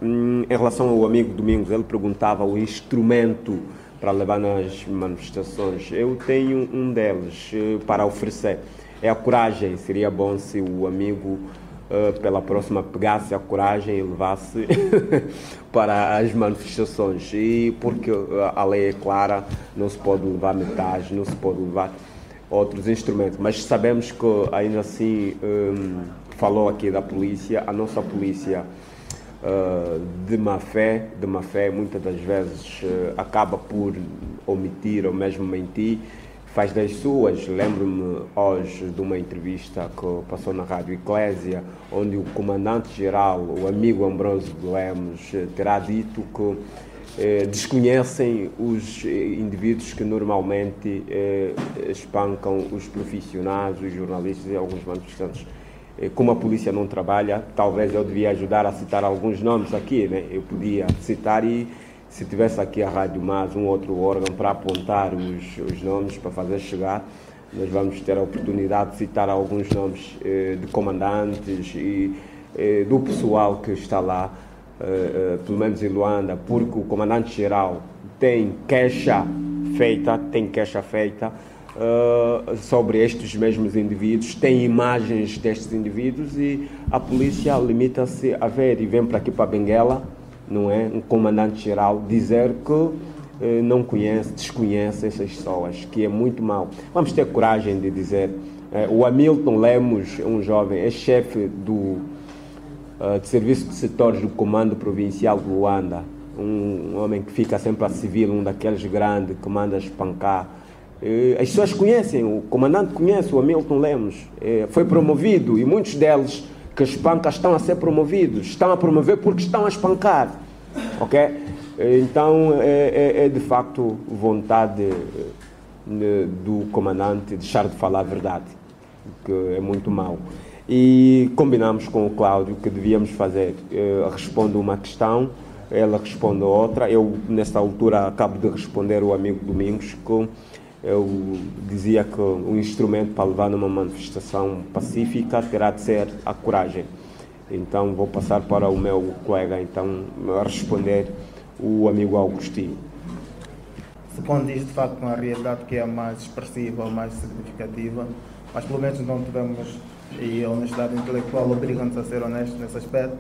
Em relação ao amigo Domingos, ele perguntava o instrumento para levar nas manifestações. Eu tenho um deles para oferecer. É a coragem. Seria bom se o amigo, pela próxima, pegasse a coragem e levasse para as manifestações. E porque a lei é clara, não se pode levar metais, não se pode levar outros instrumentos. Mas sabemos que, ainda assim, falou aqui da polícia, a nossa polícia de má fé, muitas das vezes acaba por omitir ou mesmo mentir, faz das suas. Lembro-me hoje de uma entrevista que passou na Rádio Eclésia, onde o comandante-geral, o amigo Ambrósio de Lemos, terá dito que desconhecem os indivíduos que normalmente espancam os profissionais, os jornalistas e alguns manifestantes. Como a polícia não trabalha, talvez eu devia ajudar a citar alguns nomes aqui, né? Eu podia citar, e se tivesse aqui a Rádio Mais, um outro órgão para apontar os nomes, para fazer chegar, nós vamos ter a oportunidade de citar alguns nomes de comandantes e do pessoal que está lá, pelo menos em Luanda, porque o comandante-geral tem queixa feita, sobre estes mesmos indivíduos, tem imagens destes indivíduos, e a polícia limita-se a ver, e vem para aqui para Benguela, não é? Um comandante-geral dizer que não conhece, desconhece essas pessoas, que é muito mau. Vamos ter coragem de dizer. O Hamilton Lemos, um jovem, é chefe de serviço de setores do Comando Provincial de Luanda, um homem que fica sempre a civil, um daqueles grandes que manda espancar. As pessoas conhecem, o comandante conhece o Hamilton Lemos, foi promovido, e muitos deles que espancam estão a ser promovidos, estão a promover porque estão a espancar, ok? Então é de facto vontade do comandante deixar de falar a verdade, que é muito mau. E combinamos com o Cláudio que devíamos fazer, responde uma questão, ela responde outra. Eu, nesta altura, acabo de responder o amigo Domingos, que eu dizia que o instrumento para levar numa manifestação pacífica terá de ser a coragem. Então vou passar para o meu colega então a responder o amigo Augustinho. Se condiz de facto com a realidade, que é a mais expressiva, a mais significativa, mas pelo menos não tivemos, e a honestidade intelectual obriga-nos a ser honestos nesse aspecto,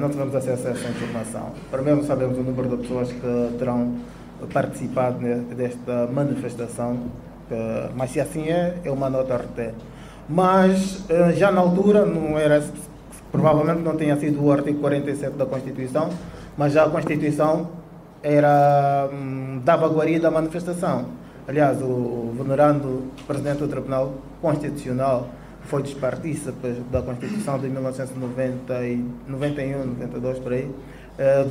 não tivemos acesso a essa informação. Primeiro, sabemos o número de pessoas que terão participado desta manifestação, mas se assim é uma nota a reter. Mas já na altura, não era, provavelmente não tinha sido o artigo 47 da Constituição, mas já a Constituição dava guarida à manifestação. Aliás, o venerando Presidente do Tribunal Constitucional foi dos partícipes da Constituição de 1991, 92, por aí,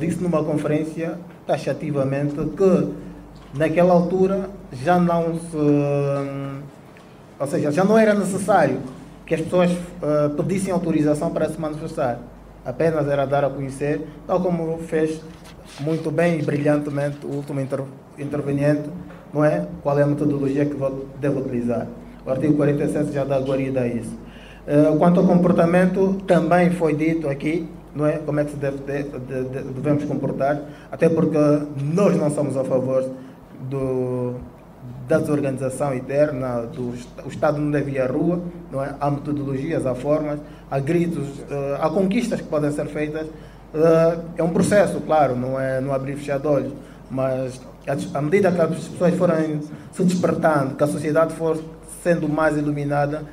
disse numa conferência taxativamente que naquela altura já não já não era necessário que as pessoas pedissem autorização para se manifestar, apenas era dar a conhecer, tal como fez muito bem e brilhantemente o último interveniente, não é? Qual é a metodologia que deve utilizar. O artigo 47 já dá guarida a isso. Quanto ao comportamento, também foi dito aqui, não é? Como é que devemos comportar, até porque nós não somos a favor da desorganização interna, o Estado não deve ir à rua, não é? Há metodologias, há formas, há gritos, há conquistas que podem ser feitas. É um processo, claro, não é no abrir e fechar de olhos, mas à medida que as pessoas forem se despertando, que a sociedade for sendo mais iluminada,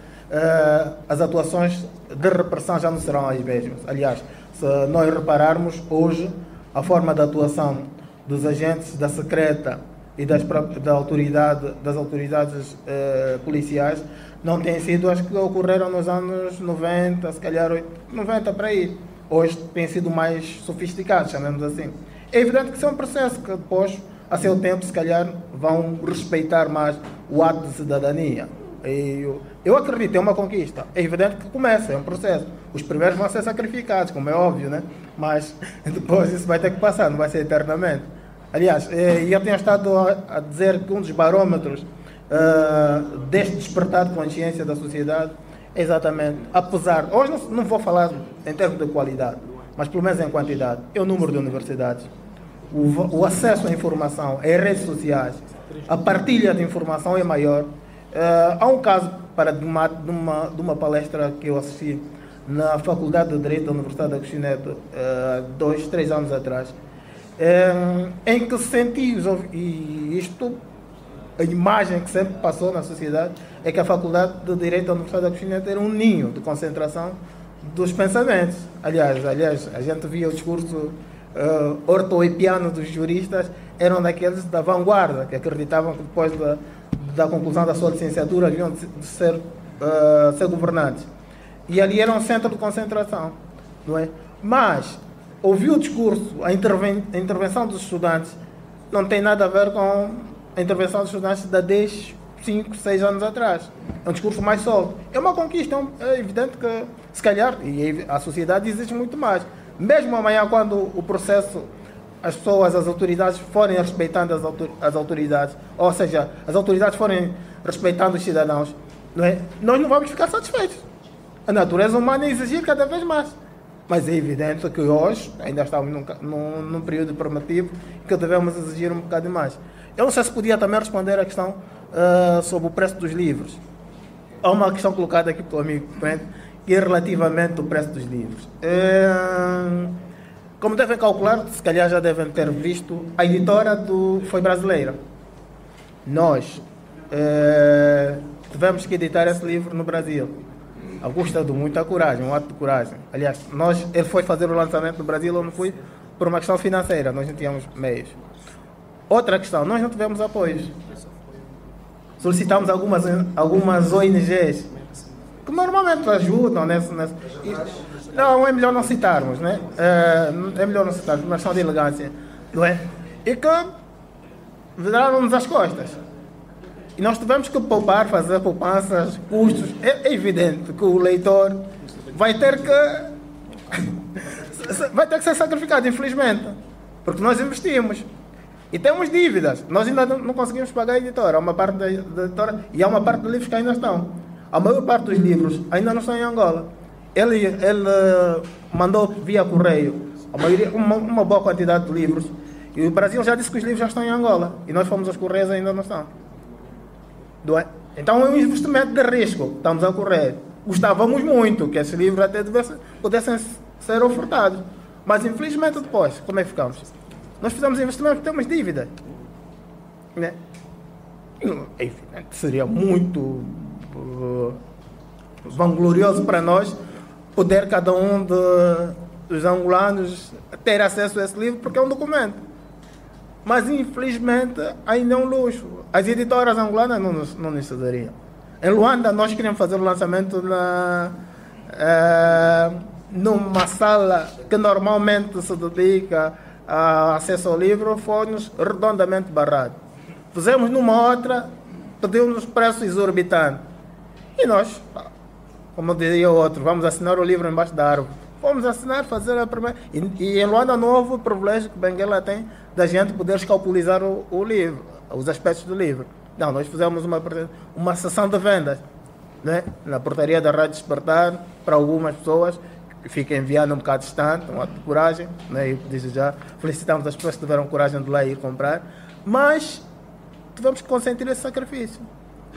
as atuações de repressão já não serão as mesmas. Aliás, se nós repararmos hoje, a forma de atuação dos agentes da secreta e das autoridades policiais não têm sido as que ocorreram nos anos 90, se calhar 90 para aí. Hoje têm sido mais sofisticados, chamemos assim. É evidente que isso é um processo que depois, a seu tempo, se calhar vão respeitar mais o ato de cidadania. Eu acredito, é uma conquista. É evidente que começa, é um processo. Os primeiros vão ser sacrificados, como é óbvio, né? Mas depois isso vai ter que passar, não vai ser eternamente. Aliás, eu tenho estado a dizer que um dos barômetros deste despertar de consciência da sociedade é exatamente, apesar... Hoje não vou falar em termos de qualidade, mas pelo menos em quantidade, é o número de universidades, o acesso à informação, às redes sociais, a partilha de informação é maior. Há um caso de uma palestra que eu assisti na Faculdade de Direito da Universidade de Agostinho Neto, 2, 3 anos atrás, em que senti, e isto, a imagem que sempre passou na sociedade, é que a Faculdade de Direito da Universidade de Agostinho Neto era um ninho de concentração dos pensamentos. Aliás, a gente via o discurso ortoepiano dos juristas, eram daqueles da vanguarda, que acreditavam que depois da conclusão da sua licenciatura haviam de ser governantes. E ali era um centro de concentração, não é? Mas ouvir o discurso, a intervenção dos estudantes, não tem nada a ver com a intervenção dos estudantes de 10, 5, 6 anos atrás. É um discurso mais solto. É uma conquista, é evidente que, se calhar, e a sociedade exige muito mais. Mesmo amanhã, quando o processo, as pessoas, as autoridades forem respeitando as autoridades, ou seja, as autoridades forem respeitando os cidadãos, não é? Nós não vamos ficar satisfeitos. A natureza humana é exigir cada vez mais. Mas é evidente que hoje, ainda estamos num período primitivo, que devemos exigir um bocado mais. Eu não sei se podia também responder à questão sobre o preço dos livros. Há uma questão colocada aqui pelo amigo, que é relativamente ao preço dos livros. Como devem calcular, se calhar já devem ter visto, a editora foi brasileira. Nós tivemos que editar esse livro no Brasil. A custa de muita coragem, um ato de coragem. Aliás, ele foi fazer o lançamento no Brasil, eu não fui, por uma questão financeira, nós não tínhamos meios. Outra questão, nós não tivemos apoios. Solicitamos algumas ONGs, que normalmente ajudam nessa. Não, é melhor não citarmos, né? É melhor não citarmos, mas são de elegância, não é? E que viraram-nos as costas. E nós tivemos que poupar, fazer poupanças, custos. É evidente que o leitor vai ter que ser sacrificado, infelizmente. Porque nós investimos. E temos dívidas. Nós ainda não conseguimos pagar a editora. Há uma parte da editora e há uma parte dos livros que ainda estão. A maior parte dos livros ainda não estão em Angola. Ele mandou via correio uma boa quantidade de livros. E o Brasil já disse que os livros já estão em Angola. E nós fomos aos correios e ainda não estão. Então é um investimento de risco. Estamos a correr. Gostávamos muito que esses livros até pudessem ser ofertados. Mas infelizmente depois, como é que ficamos? Nós fizemos investimento, temos dívida. Né? É evidente, seria muito vanglorioso para nós poder cada um dos angolanos ter acesso a esse livro, porque é um documento. Mas infelizmente ainda é um luxo. As editoras angolanas não nos cederiam. Em Luanda nós queríamos fazer o lançamento numa sala que normalmente se dedica a acesso ao livro, foi-nos redondamente barrado. Fizemos numa outra, pediu-nos preço exorbitante. E nós, como diria o outro, vamos assinar o livro embaixo da árvore. Fomos assinar, fazer a primeira... E em Luanda não houve o privilégio que Benguela tem da gente poder escalpulizar o livro, os aspectos do livro. Não, nós fizemos uma sessão de vendas, né? Na portaria da Rádio Despertar, para algumas pessoas que ficam enviando um bocado distante, um ato de coragem, né? Eu disse já, felicitamos as pessoas que tiveram coragem de lá ir comprar, mas tivemos que consentir esse sacrifício.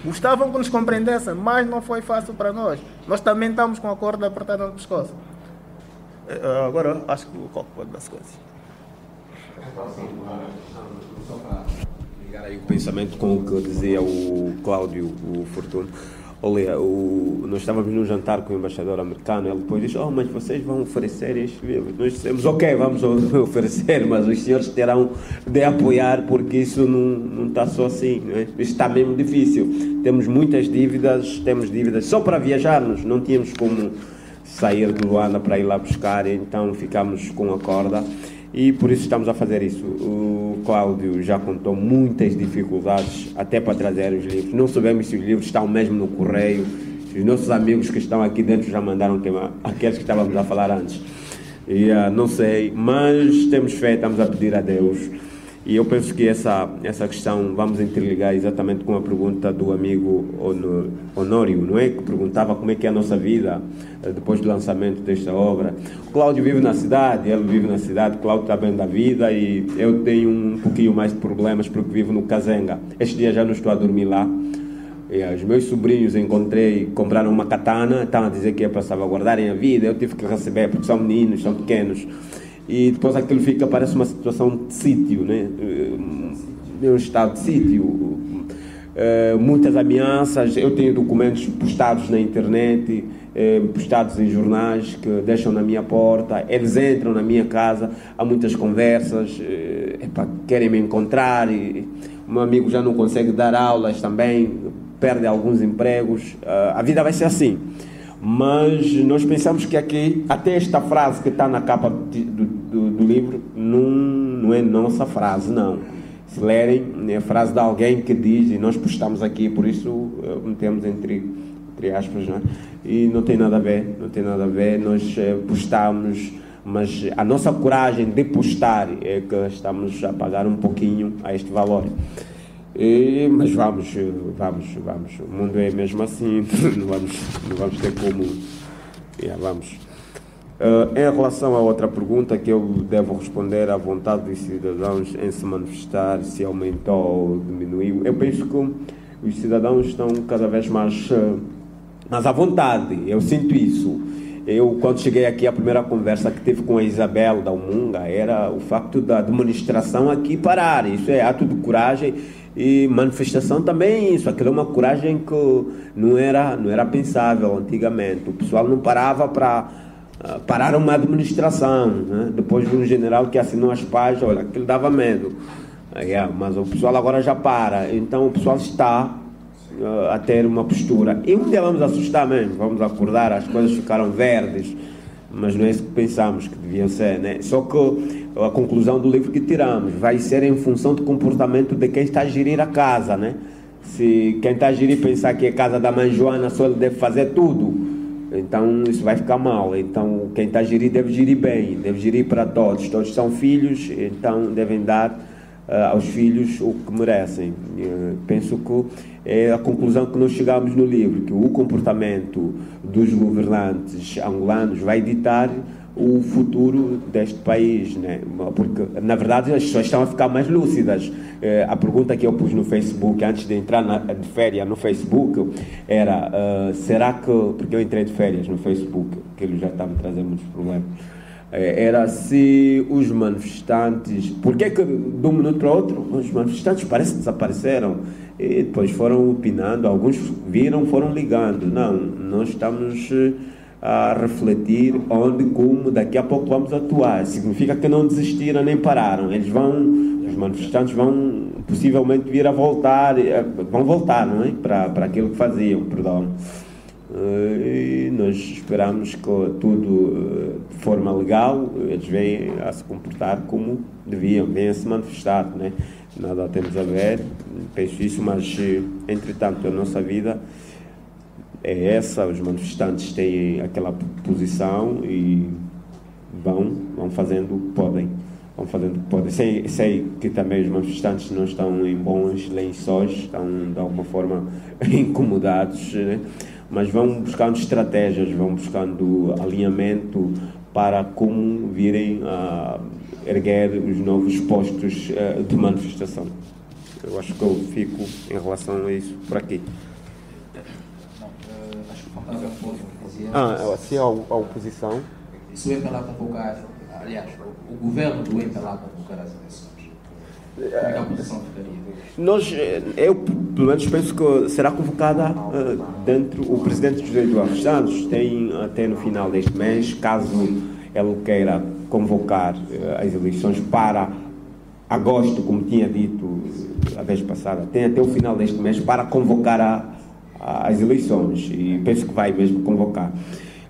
Gostavam que nos compreendessem, mas não foi fácil para nós. Nós também estamos com a corda apertada no pescoço. Agora acho que o copo pode dar coisas. Só para ligar aí o pensamento com o que dizia o Cláudio, o Fortuno. Olha, nós estávamos num jantar com o embaixador americano, ele depois disse, mas vocês vão oferecer estes livros. Nós dissemos, ok, vamos oferecer, mas os senhores terão de apoiar, porque isso não está só assim, não é? Isto está mesmo difícil. Temos muitas dívidas, só para viajarmos, não tínhamos como sair de Luanda para ir lá buscar, então ficámos com a corda. E por isso estamos a fazer isso. O Cláudio já contou muitas dificuldades até para trazer os livros. Não sabemos se os livros estão mesmo no correio. Os nossos amigos que estão aqui dentro já mandaram aqueles que estávamos a falar antes. E, não sei, mas temos fé, estamos a pedir a Deus. E eu penso que essa questão vamos interligar exatamente com a pergunta do amigo Honório, não é? Que perguntava como é que é a nossa vida depois do lançamento desta obra. O Cláudio vive na cidade, ele vive na cidade, o Cláudio está bem da vida e eu tenho um pouquinho mais de problemas porque vivo no Kazenga. Este dia já não estou a dormir lá. E os meus sobrinhos compraram uma katana, estavam a dizer que é para salvaguardarem a vida, eu tive que receber porque são meninos, são pequenos. E depois aquilo parece uma situação de sítio, né? Um estado de sítio. Muitas ameaças, eu tenho documentos postados na internet, postados em jornais que deixam na minha porta, eles entram na minha casa, há muitas conversas, querem me encontrar, e o meu amigo já não consegue dar aulas também, perde alguns empregos, a vida vai ser assim. Mas nós pensamos que aqui, até esta frase que está na capa do livro, não é nossa frase, não. Se lerem, é a frase de alguém que diz, e nós postamos aqui, por isso metemos entre aspas, não é? E não tem nada a ver, nós postamos, mas a nossa coragem de postar é que estamos a pagar um pouquinho a este valor. Mas vamos, o mundo é mesmo assim, não vamos ter como, vamos. Em relação a outra pergunta que eu devo responder, à vontade dos cidadãos em se manifestar, se aumentou ou diminuiu, eu penso que os cidadãos estão cada vez mais à vontade, eu sinto isso. Eu, quando cheguei aqui, a primeira conversa que tive com a Isabel da Umunga era o facto da administração aqui parar, isso é ato de coragem. E manifestação também isso, aquilo é uma coragem que não era pensável antigamente. O pessoal não parava para parar uma administração, né? Depois de um general que assinou as páginas, olha, aquilo dava medo. Mas o pessoal agora já para, então o pessoal está a ter uma postura. E um dia vamos assustar mesmo, vamos acordar, as coisas ficaram verdes, mas não é isso que pensamos que deviam ser, né? Só que a conclusão do livro que tiramos vai ser em função do comportamento de quem está a gerir a casa, né? Se quem está a gerir pensar que é a casa da mãe Joana só ele deve fazer tudo, então isso vai ficar mal. Então quem está a gerir deve gerir bem, deve gerir para todos são filhos, então devem dar aos filhos o que merecem. Penso que é a conclusão que nós chegamos no livro, que o comportamento dos governantes angolanos vai ditar o futuro deste país, né? Porque na verdade as pessoas estão a ficar mais lúcidas. A pergunta que eu pus no Facebook antes de entrar de férias no Facebook era será que, porque eu entrei de férias no Facebook, que ele já está me trazendo muitos problemas, era se os manifestantes, porque que de um minuto para o outro os manifestantes parece que desapareceram e depois foram opinando, alguns viram, foram ligando. Não, nós estamos a refletir onde, como, daqui a pouco vamos atuar. Significa que não desistiram nem pararam. Os manifestantes vão possivelmente vir a voltar, vão voltar, não é? Para aquilo que faziam, perdão. E nós esperamos que tudo de forma legal, eles venham a se comportar como deviam, venham a se manifestar, não é? Nada temos a ver, penso isso, mas entretanto a nossa vida é essa, os manifestantes têm aquela posição e vão fazendo o que podem. Sei que também os manifestantes não estão em bons lençóis, estão de alguma forma incomodados, né? Mas vão buscando estratégias, vão buscando alinhamento para como virem a erguer os novos postos de manifestação. Eu acho que eu fico em relação a isso por aqui. Assim a oposição. Se o MPLA convocar, aliás, o governo do MPLA convocar as eleições, como é que a oposição ficaria? Eu pelo menos penso que será convocada dentro. O presidente José Eduardo Santos tem até no final deste mês, caso ele queira convocar as eleições para agosto, como tinha dito a vez passada, tem até o final deste mês para convocar as eleições e penso que vai mesmo convocar.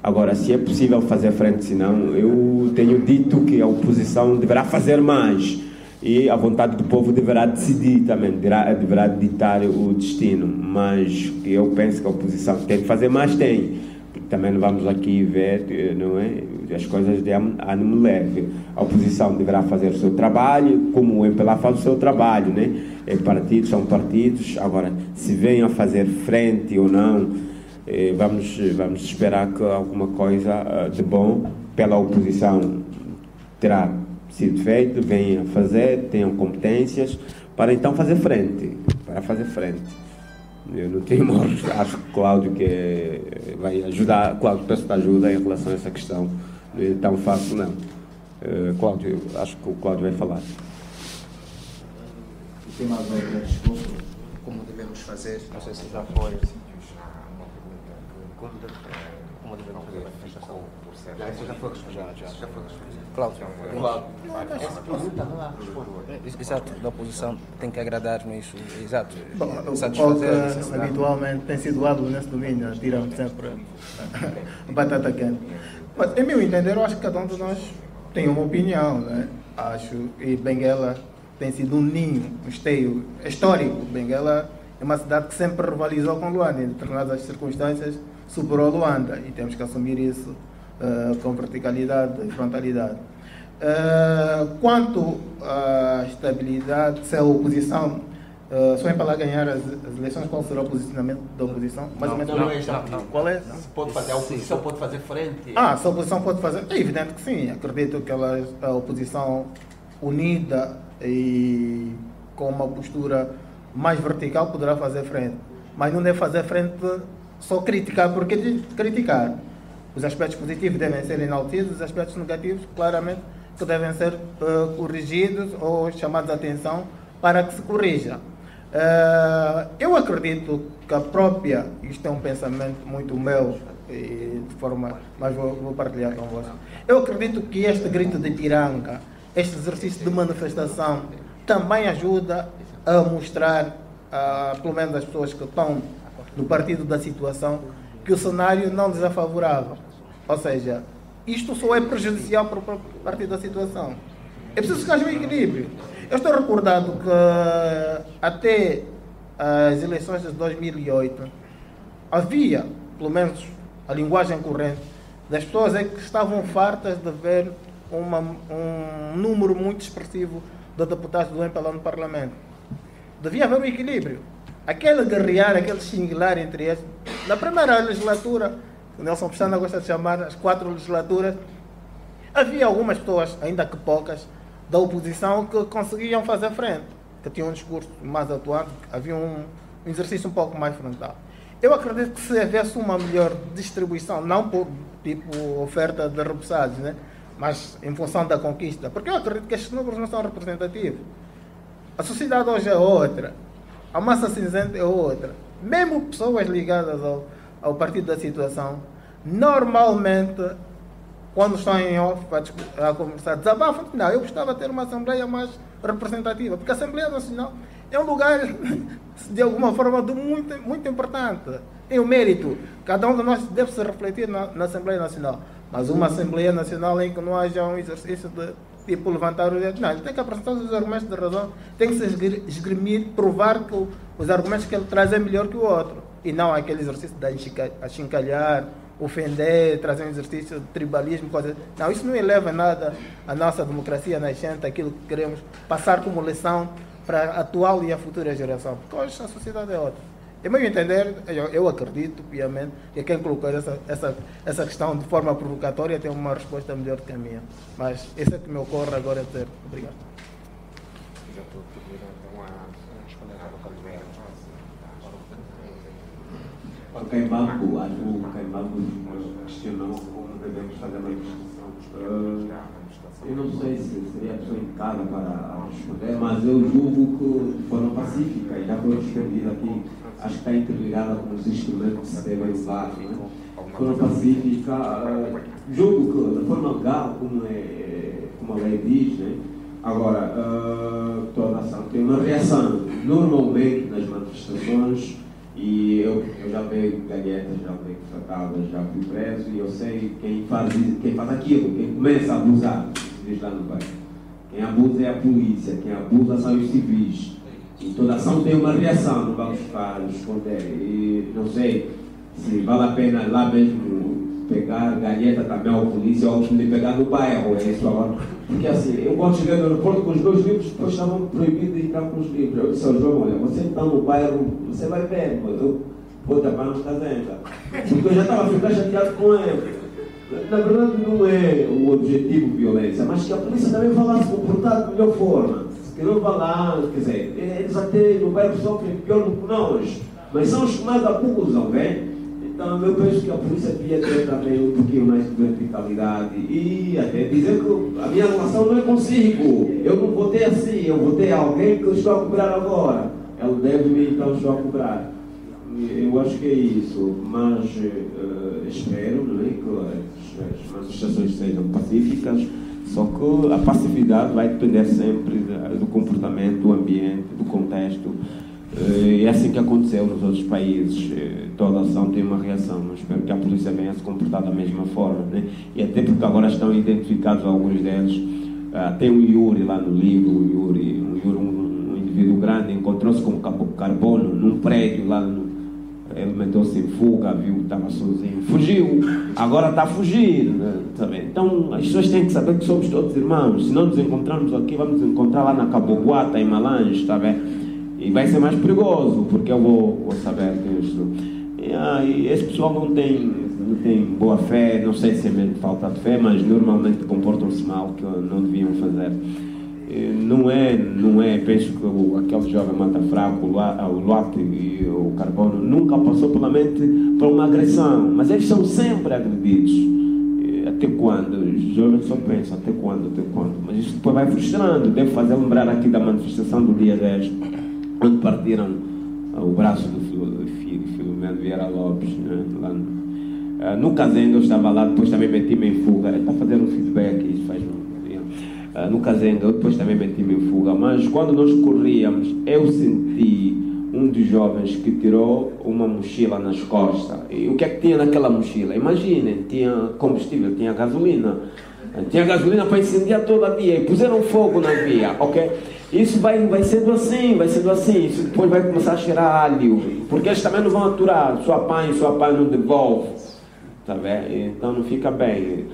Agora, se é possível fazer frente, se não, eu tenho dito que a oposição deverá fazer mais e a vontade do povo deverá decidir também, deverá ditar o destino, mas eu penso que a oposição tem que fazer mais, tem, porque também não vamos aqui ver, não é, partido, as coisas de ânimo leve. A oposição deverá fazer o seu trabalho, como o MPLA faz o seu trabalho, né? Partidos são partidos. Agora, se venham a fazer frente ou não, vamos esperar que alguma coisa de bom pela oposição terá sido feito, venham a fazer, tenham competências para então fazer frente, Eu não tenho mal, acho que Cláudio que vai ajudar, Cláudio peço ajuda em relação a essa questão, não é tão fácil não. Cláudio, acho que o Cláudio vai falar. Tem mais outra resposta? Como devemos fazer, não sei se já foi como devemos fazer a manifestação. Isso já foi respondido. Cláudio. Essa pergunta não há resposta. Exato, da oposição tem que agradar-me isso. Exato. Satisfazer. Habitualmente tem sido hábil nesse domínio, tiram sempre batata quente. Mas, em meu entender, eu acho que cada um de nós tem uma opinião, né? Acho, e Benguela tem sido um ninho, um esteio histórico. Benguela é uma cidade que sempre rivalizou com Luanda, em determinadas circunstâncias superou Luanda, e temos que assumir isso com verticalidade e frontalidade. Quanto à estabilidade, se a oposição, se o MPLA ganhar as eleições, qual será o posicionamento da oposição? Mais ou menos. Não. Qual é? A oposição pode fazer frente. Se a oposição pode fazer, é evidente que sim. Acredito que a oposição unida e com uma postura mais vertical poderá fazer frente. Mas não deve fazer frente só criticar, porque criticar. Os aspectos positivos devem ser enaltecidos, os aspectos negativos, claramente, que devem ser corrigidos ou chamados a atenção para que se corrija. Eu acredito que a própria, isto é um pensamento muito meu, e de forma, mas vou partilhar convosco. Eu acredito que este grito de piranga, este exercício de manifestação, também ajuda a mostrar, pelo menos as pessoas que estão no partido da situação, que o cenário não lhes é favorável. Ou seja, isto só é prejudicial para o próprio partido da situação. É preciso que haja um equilíbrio. Eu estou recordado que até as eleições de 2008 havia, pelo menos a linguagem corrente, das pessoas é que estavam fartas de ver um número muito expressivo de deputados do MPLA no Parlamento. Devia haver um equilíbrio. Aquele guerrear, aquele xinguilar entre eles. Na primeira legislatura, o Nelson Pestana gosta de chamar as 4 legislaturas, havia algumas pessoas, ainda que poucas, da oposição que conseguiam fazer frente, que tinham um discurso mais atuante, havia um exercício um pouco mais frontal. Eu acredito que se houvesse uma melhor distribuição, não por tipo oferta de repousados, né? Mas em função da conquista, porque eu acredito que estes números não são representativos. A sociedade hoje é outra, a massa cinzenta é outra. Mesmo pessoas ligadas ao partido da situação, normalmente, quando estão em off a conversar, desabafam. Não, eu gostava de ter uma Assembleia mais representativa, porque a Assembleia Nacional é um lugar, de alguma forma, muito, muito importante. Tem o mérito. Cada um de nós deve se refletir na Assembleia Nacional. Mas uma Assembleia Nacional em que não haja um exercício de tipo levantar o dedo. Não, ele tem que apresentar os argumentos de razão, tem que se esgrimir, provar que os argumentos que ele traz é melhor que o outro. E não aquele exercício de achincalhar, ofender, trazer um exercício de tribalismo, coisa. Não, isso não eleva nada a nossa democracia nascente, aquilo que queremos passar como lição para a atual e a futura geração. Porque hoje a sociedade é outra. Em meu entender, eu acredito, piamente, que quem colocou essa questão de forma provocatória tem uma resposta melhor do que a minha. Mas esse é que me ocorre agora dizer. Obrigado. O Caimambo, acho que o Caimambo questionou como devemos fazer a manifestação. Eu não sei se seria a pessoa indicada para responder, mas eu julgo que de forma pacífica, e já foi respondido aqui, acho que está interligada com os instrumentos que se devem usar. De forma pacífica, julgo que de forma legal, como a lei diz, né? Agora, toda a ação tem uma reação. Normalmente nas manifestações, e eu já veio galhetas, já veio facadas, já fui preso, e eu sei quem faz aquilo, quem começa a abusar, se diz lá no bairro. Quem abusa é a polícia, quem abusa são os civis. E toda ação tem uma reação, não vamos esconder. E não sei se vale a pena lá mesmo pegar galheta também ao polícia ou me pegar no bairro, é isso agora. Porque assim, eu quando cheguei no aeroporto com os meus livros, depois estavam proibidos de entrar com os livros. Eu disse ao João, olha, você está no bairro, você vai ver, eu vou tapar nos casentas. Porque eu já estava a ficar chateado com ele. Na verdade não é o objetivo violência, mas que a polícia também vá lá se comportar de melhor forma. Que não vá lá, quer dizer, eles até no bairro sofrem pior do que nós, mas são os que mais abusam, vem? Então eu penso que a polícia devia ter também um pouquinho mais de verticalidade e até dizer que a minha relação não é consigo, eu não votei assim, eu votei alguém que eu estou a cobrar agora, ele deve-me, então estou a cobrar. Eu acho que é isso, mas espero, não é, que as manifestações sejam pacíficas, só que a passividade vai depender sempre do comportamento, do ambiente, do contexto. É assim que aconteceu nos outros países. Toda ação tem uma reação. Eu espero que a polícia venha se comportar da mesma forma, né? E até porque agora estão identificados alguns deles. Tem o Yuri lá no livro, um indivíduo grande, encontrou-se com carbono num prédio lá no. Ele meteu-se em fuga, viu que estava sozinho, fugiu, agora está a fugir, né? Então as pessoas têm que saber que somos todos irmãos. Se não nos encontrarmos aqui, vamos nos encontrar lá na Caboguata, em Malange, está bem? E vai ser mais perigoso, porque eu vou saber que eu estou. E esse pessoal não tem boa fé, não sei se é mesmo falta de fé, mas normalmente comportam-se mal, que não deviam fazer. Não é, penso que aquele jovem mata fraco, o Luate e o Carbono, nunca passou pela mente para uma agressão, mas eles são sempre agredidos. Até quando? Os jovens só pensam, até quando? Mas isso depois vai frustrando. Devo fazer lembrar aqui da manifestação do dia 10, onde partiram o braço do Filomeno Vieira Lopes, né? Lá no Casenga eu estava lá, depois também meti-me em fuga. Ele está fazendo um feedback, isso faz no Casenga, eu depois também meti-me em fuga, mas quando nós corríamos, eu senti um dos jovens que tirou uma mochila nas costas. E o que é que tinha naquela mochila? Imaginem, tinha combustível, tinha gasolina para incendiar todo a via, e puseram fogo na via, ok? Isso vai sendo assim, isso depois vai começar a cheirar alho, porque eles também não vão aturar, sua pai não devolve, tá bem? Então não fica bem.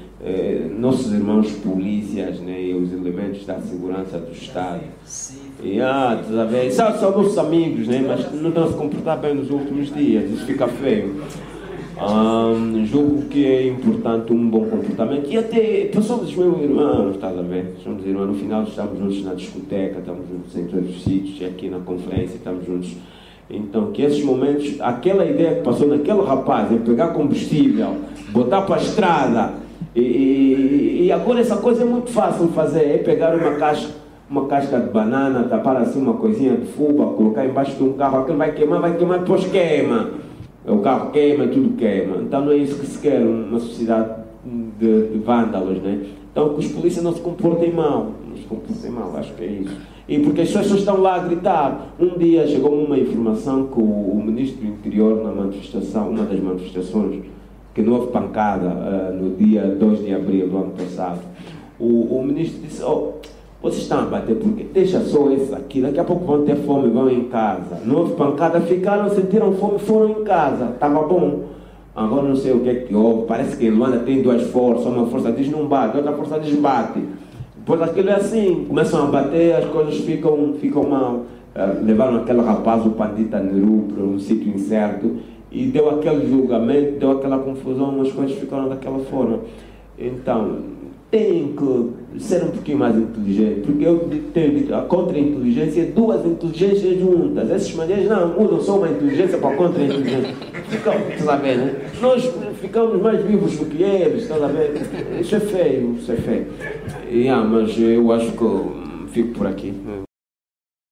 Nossos irmãos polícias, né, e os elementos da segurança do Estado, são nossos amigos, né, mas não estão a se comportar bem nos últimos dias, isso fica feio. Julgo que é importante um bom comportamento, e até somos os meus irmãos, estás a ver? Somos irmãos, no final estamos juntos na discoteca, estamos juntos em todos os sítios, e aqui na conferência estamos juntos. Então, que esses momentos, aquela ideia que passou naquele rapaz, em pegar combustível, botar para a estrada, e agora essa coisa é muito fácil de fazer, é pegar uma casca de banana, tapar assim uma coisinha de fuba, colocar embaixo de um carro, aquilo vai queimar, depois queima. O carro queima, tudo queima. Então não é isso que se quer, uma sociedade de vândalos, né? Então que os polícias não se comportem mal, acho que é isso. E porque as pessoas estão lá a gritar. Um dia chegou-me uma informação que o ministro do Interior, na manifestação, uma das manifestações, que não houve pancada no dia 2 de abril do ano passado, o ministro disse, vocês estão a bater porque deixa só esses aqui, daqui a pouco vão ter fome, vão em casa. Não houve pancada, ficaram, sentiram fome, foram em casa, estava bom. Agora não sei o que é que houve, parece que em Luanda tem duas forças, uma força diz não bate, outra força diz bate. Depois aquilo é assim, começam a bater, as coisas ficam mal. Levaram aquele rapaz, o Pandita Neru, para um sítio incerto, e deu aquele julgamento, deu aquela confusão, as coisas ficaram daquela forma. Então, tem que ser um pouquinho mais inteligente, porque eu tenho dito, a contra-inteligência é duas inteligências juntas. Esses maneiras não usam só uma inteligência para a contra-inteligência. Estás a ver, né? Nós ficamos mais vivos do que eles, estás a ver? Isso é feio. Mas eu acho que fico por aqui.